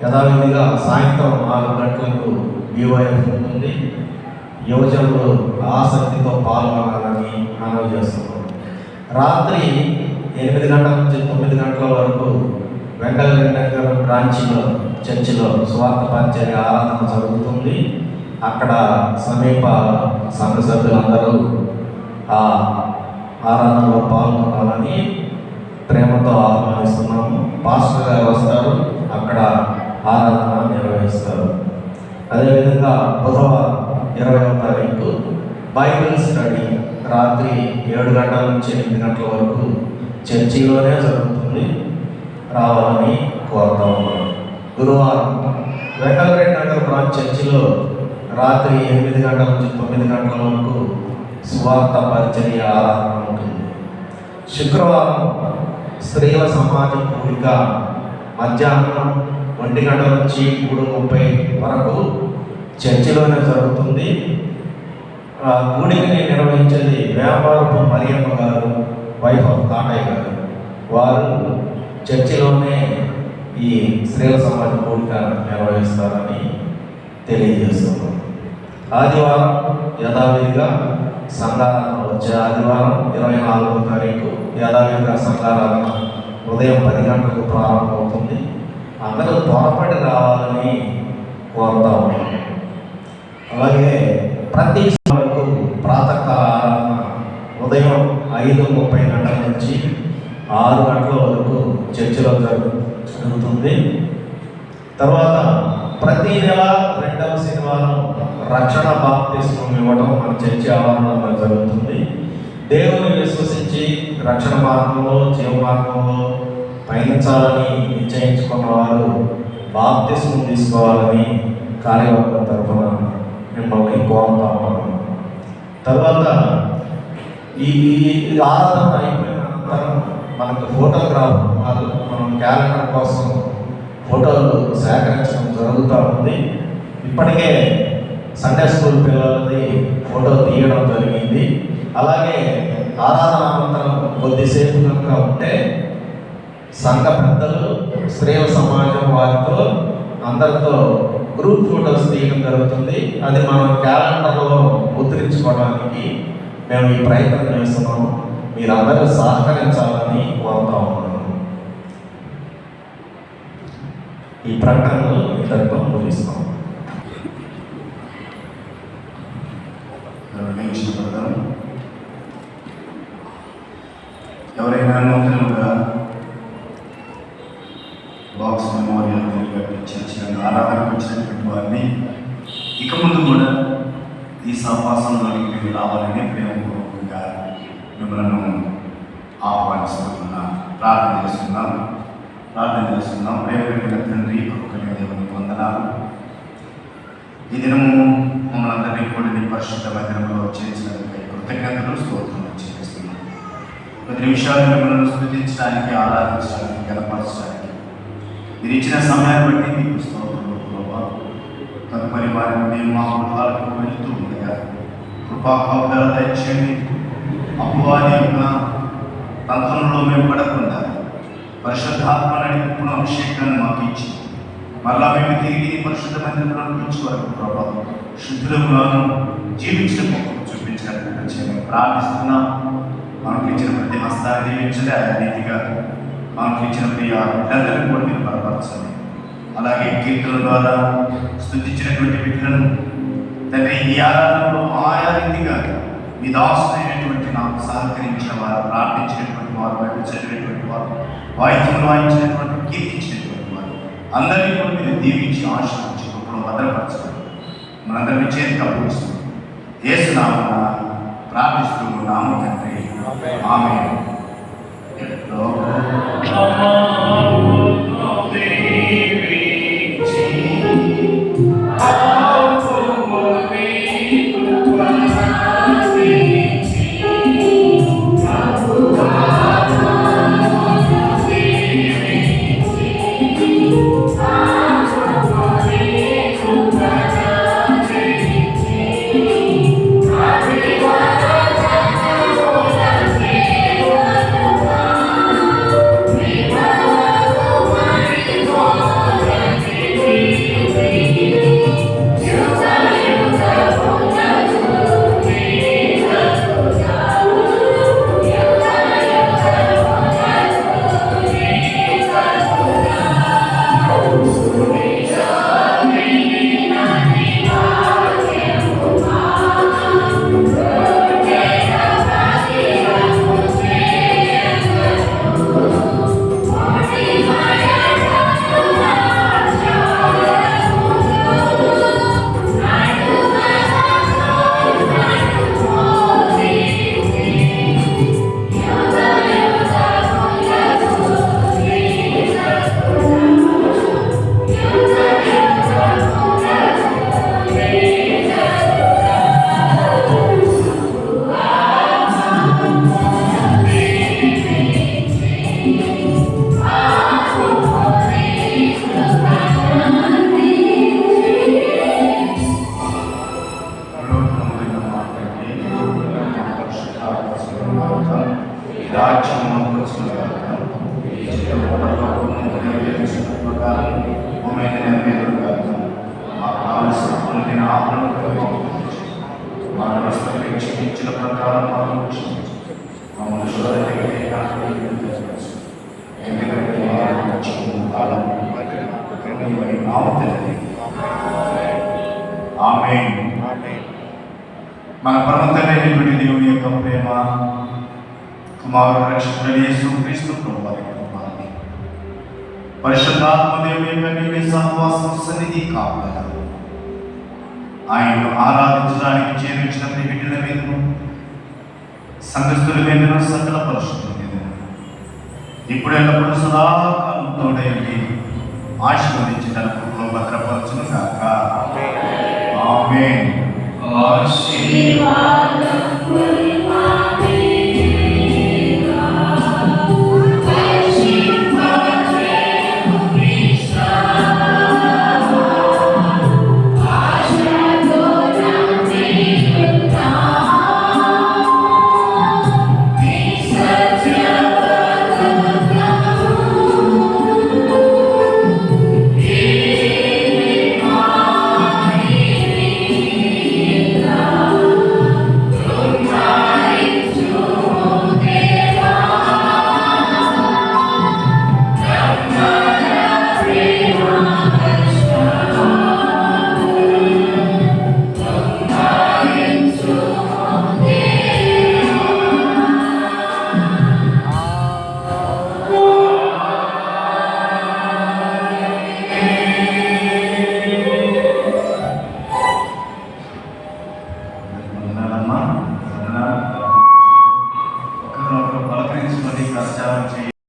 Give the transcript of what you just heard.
యథావిధిగా సాయంత్రం 4 గంటలకు BYF ఉంటుంది. యువజనులు ఆసక్తితో పాల్గొనాలని మనవి చేస్తున్నాం. రాత్రి 8 గంటల నుంచి 9 గంటల వరకు వెంకటరెడ్డి బ్రాంచిలో చర్చిలో స్వార్థ పరిచర్య ఆరాధన జరుగుతుంది. అక్కడ సమీప సంఘ సభ్యులందరూ ఆ ఆరాధనలో పాల్గొనాలని ప్రేమతో ఆహ్వానిస్తున్నాము. పాస్టర్ గారు వస్తారు, అక్కడ ఆరాధన నిర్వహిస్తారు. అదేవిధంగా బుధవారం 20వ తారీఖు బైబిల్ స్టడీ రాత్రి 7 గంటల నుంచి 8 గంటల వరకు చర్చిలోనే జరుగుతుంది. రావాలని కోరుతా ఉన్నాను. గురువారం వెంకటరెడ్డి నగర్ బ్రాంచ్ చర్చిలో రాత్రి 8 గంటల నుంచి 9 గంటల వరకు స్వార్థ పరిచర్య ఆరాధన ఉంటుంది. శుక్రవారం స్త్రీల సమాజ కూడిక మధ్యాహ్నం 1 గంటల నుంచి 3:30 వరకు చర్చిలోనే జరుగుతుంది. కూడికని నిర్వహించేది వ్యాపారపు మరియమ్మ గారు, వైఫ్ ఆఫ్ కాటయ్య గారు. వారు చర్చిలోనే ఈ స్త్రీల సమాజ కూడిక నిర్వహిస్తారని తెలియజేస్తున్నాం. ఆదివారం యథావిధిగా సంఘారాధన, వచ్చే ఆదివారం 24వ తారీఖు యథావిధిగా సంఘారాధన ఉదయం 10 గంటలకు ప్రారంభమవుతుంది. అందరూ త్వరపడి రావాలని కోరుతా ఉన్నాం. అలాగే ప్రతి వరకు ప్రాతకాల ఆరాధన ఉదయం 5:30 గంటల నుంచి 6 గంటల వరకు చర్చిలో జరుగుతుంది. తర్వాత ప్రతి నెల 2వ శనివారం రక్షణ బాప్తిస్మం ఇవ్వడం మన చర్చి ఆవరణలో జరుగుతుంది. దేవుని విశ్వసించి రక్షణ మార్గంలో, జీవ మార్గంలో పయనించాలని నిశ్చయించుకున్న వారు బాప్తిస్మం తీసుకోవాలని కార్యవర్గం తరఫున మిమ్మల్ని కోరుతా ఉన్నాను. తర్వాత ఈ ఆరాధన అయిపోయిన అనంతరం మనకు ఫోటోగ్రాఫ్ మనం క్యాలెండర్ కోసం ఫోటోలు సేకరించడం జరుగుతూ ఉంది. ఇప్పటికే సండే స్కూల్ పిల్లలది ఫోటో తీయడం జరిగింది. అలాగే ఆరాధన అనంతరం కొద్దిసేపు కనుక ఉంటే సంఘ పెద్దలు, స్త్రీల సమాజం వారితో అందరితో గ్రూప్ ఫోటోస్ తీయడం జరుగుతుంది. అది మనం క్యాలెండర్లో ముద్రించుకోవడానికి మేము ఈ ప్రయత్నం చేస్తున్నాము. మీరందరూ సహకరించాలని కోరుతా ఉన్నాను. ఈ ప్రకటనలు ఇంతటితో ముగిస్తాం. ఎవరైనా నూతనంగా బాక్స్ మెమోరియల్ చర్చలను ఆరాధనకు వచ్చినటువంటి వారిని ఇక ముందు కూడా ఈ సహవాసంలోకి మీరు రావాలని ప్రేమపూర్వకంగా మిమ్మల్ని ఆహ్వానిస్తున్నాం. ప్రార్థన చేస్తున్నాం. ప్రేమ కలిగిన తండ్రి, కృపగలిగిన దేవునికి వందనాలు. ఈ దినము మమ్మల్ని అందరినీ కూడా నీ పరిశుద్ధ మందిరంలో చేర్చినందుకు కృతజ్ఞతలు, స్తోత్రాలు చెల్లిస్తున్నాం. 10 నిమిషాలు మిమ్మల్ని స్తుతించడానికి, ఆరాధించడానికి, గణపరచడానికి మీరు ఇచ్చిన సమయాన్ని బట్టి మీకు స్తోత్రాలు ప్రభావ. తదుపరి వారిని మేము మా గృహాలకు వెళుతూ ఉండగా కృపాకాపుదల దయచేయండి. అపవాది యొక్క తంత్రంలో మేము పడకుండా పరిశుద్ధాత్మ నడిపింపును, అభిషేకాన్ని మాకు ఇచ్చి మరలా మేము తిరిగి పరిశుద్ధ మందిరంలో నుంచి వరకు ప్రభావం శుద్ధులను జీవించడం చూపించినట్టు చేయమని ప్రార్థిస్తున్నాం. మనకు ఇచ్చిన ప్రతి హస్తాన్ని దీవించలే ఆయా రీతిగా మనకు ఇచ్చిన ప్రియ బిడ్డలను కూడా మీరు బలపరచండి. అలాగే కీర్తన ద్వారా స్తుతించినటువంటి బిడ్డలను తండ్రి ఈ ఆరాధనలో ఆయా రీతిగా మీ దాసులైనటువంటి నాకు సహకరించిన వారు, ప్రార్థించినటువంటి వారు, బయట చదివినటువంటి వారు, వాయిద్యం వాయించినటువంటి, కీర్తించినటువంటి వారు అందరినీ కూడా మీరు దీవించి ఆశీర్వదించి ఇప్పుడు భద్రపరచాలి. మనందరినీ చేతికి అప్పగిస్తున్నాం. యేసు నామమున ప్రార్థిస్తూ ఉన్నాము తండ్రి, ఆమేన్. ఎందుకంటే వారు రక్షించిన కాలం మరి నామతలది. ఆమేన్. మన పరమ తండ్రి అయినటువంటి దేవుని యొక్క ప్రేమ, కుమారుడు రక్షకుడైన యేసుక్రీస్తు ప్రభువారి కృప, పరిశుద్ధాత్మ దేవుని యొక్క నిత్య సహవాసం, సన్నిధి, కాపుదల ఆయన్ను ఆరాధించడానికి చేర్చిన బిడ్డల మీదను, సంఘస్థుల మీదను, సకల పరిశుద్ధుల మీదను ఇప్పుడు ఎల్లప్పుడూ సదాకాలం తోడైంది ఆశీర్వదించి తన కృపలో భద్రపరచును గాక. ఆమేన్. ఆశీర్వాదములు